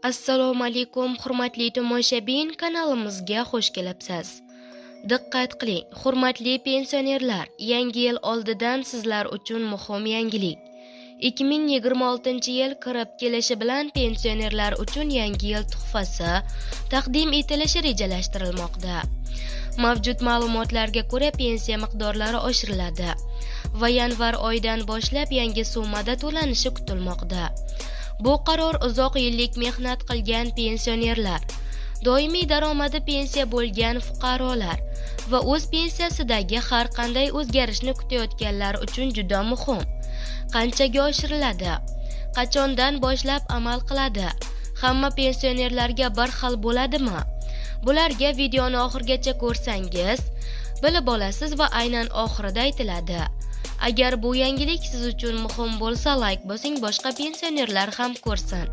Assalomu alaykum, hurmatli tomoshabin, kanalimizga xush kelibsiz. Diqqat qiling, hurmatli pensionerlar, yangi yil oldidan sizlar uchun muhim yangilik. 2026-yil kirib kelishi bilan pensionerlar uchun yangi yil tuhfasi taqdim etilishi rejalashtirilmoqda. Mavjud ma'lumotlarga ko'ra pensiya miqdorlari oshiriladi va yanvar oyidan boshlab yangi summada to'lanishi kutilmoqda. Bu qaror uzoq yillik mehnat qilgan pensionerlar, doimiy daromadi pensiya bo'lgan fuqarolar va o'z pensiyasidagi har qanday o'zgarishni kutayotganlar uchun juda muhim. Qanchaga oshiriladi? Qachondan boshlab amal qiladi? Hamma pensionerlarga bir xil bo'ladimi? Bularga videoni oxirigacha ko'rsangiz bilib olasiz va aynan oxirida aytiladi. Agar bu yangilik siz uchun muhim bo'lsa, like bosing, boshqa pensionerlar ham ko'rsin.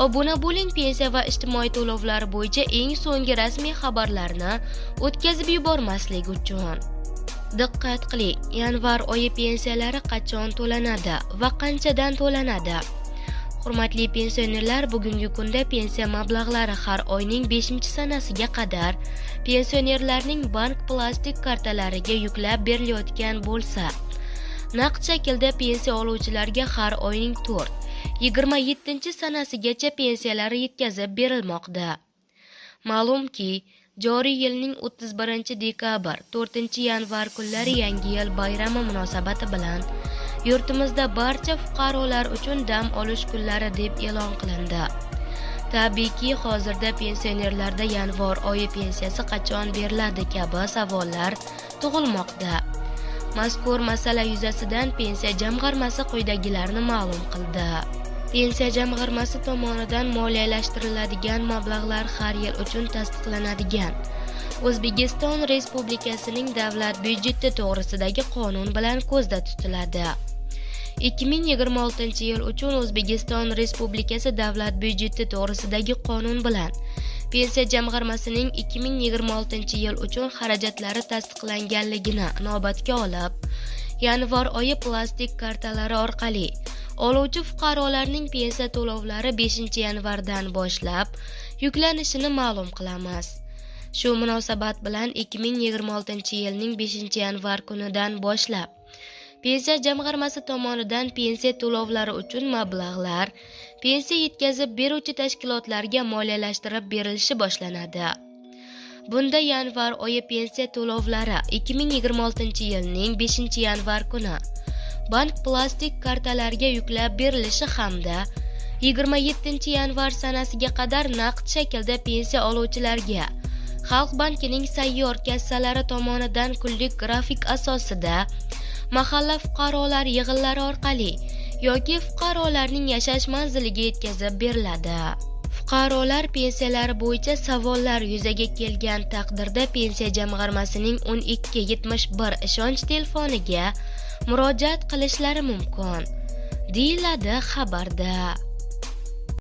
Obuna bo'ling pensiya va ijtimoiy to'lovlar bo'yicha eng so'nggi rasmiy xabarlarni o'tkazib yubormaslik uchun. Diqqat qiling, yanvar oyi pensiyalari qachon to'lanadi va qanchadan to'lanadi? Hurmatli pensionerlar, bugungi kunda pensiya mablag'lari har oyning 5-sanasiga qadar pensionerlarning bank plastik kartalariga yuklab berilayotgan bo'lsa, naqd shaklda pensiya oluvchilarga har oyning 4-27-sanasigacha pensiyalari yetkazib berilmoqda. Ma'lumki, joriy yilning 31-dekabr, 4-yanvar kunlari yangi yil bayrami munosabati bilan yurtimizda barcha fuqarolar uchun dam olish kunlari deb e'lon qilindi. Tabiiyki, hozirda pensionerlarda yanvar oyi pensiyasi qachon beriladi kabi savollar tug'ilmoqda. Mazkur masala yuzasidan pensiya jamg'armasi quyidagilarni ma'lum qildi. Pensiya jamg'armasi tomonidan moliyalashtiriladigan mablag'lar har yil uchun tasdiqlanadigan O'zbekiston Respublikasining davlat byudjeti to'g'risidagi qonun bilan ko'zda tutiladi. 2026-yil uchun O'zbekiston Respublikasi davlat byudjeti to'g'risidagi qonun bilan pensiya jamg'armasining 2026-yil uchun xarajatlari tasdiqlanganligini inobatga olib, yanvar oyi plastik kartalari orqali oluvchi fuqarolarning pensiya to'lovlari 5-yanvardan boshlab yuklanishini ma'lum qilamiz. Shu munosabat bilan 2026-yilning 5-yanvar kunidan boshlab pensiya jamg'armasi tomonidan pensiya to'lovlari uchun mablag'lar pensiya yetkazib beruvchi tashkilotlarga moliyalashtirib berilishi boshlanadi. Bunda yanvar oyi pensiya to'lovlari 2026-yilning 5-yanvar kuni bank plastik kartalariga yuklab berilishi hamda 27-yanvar sanasiga qadar naqd shaklda pensiya oluvchilarga Xalq bankining sayyor kassalari tomonidan kunlik grafik asosida mahalla fuqarolar yig'inlari orqali yoki fuqarolarning yashash manziliga yetkazib beriladi. Fuqarolar pensiyalari bo'yicha savollar yuzaga kelgan taqdirda pensiya jamg'armasining 1271 ishonch telefoniga murojaat qilishlari mumkin, deyiladi xabarda.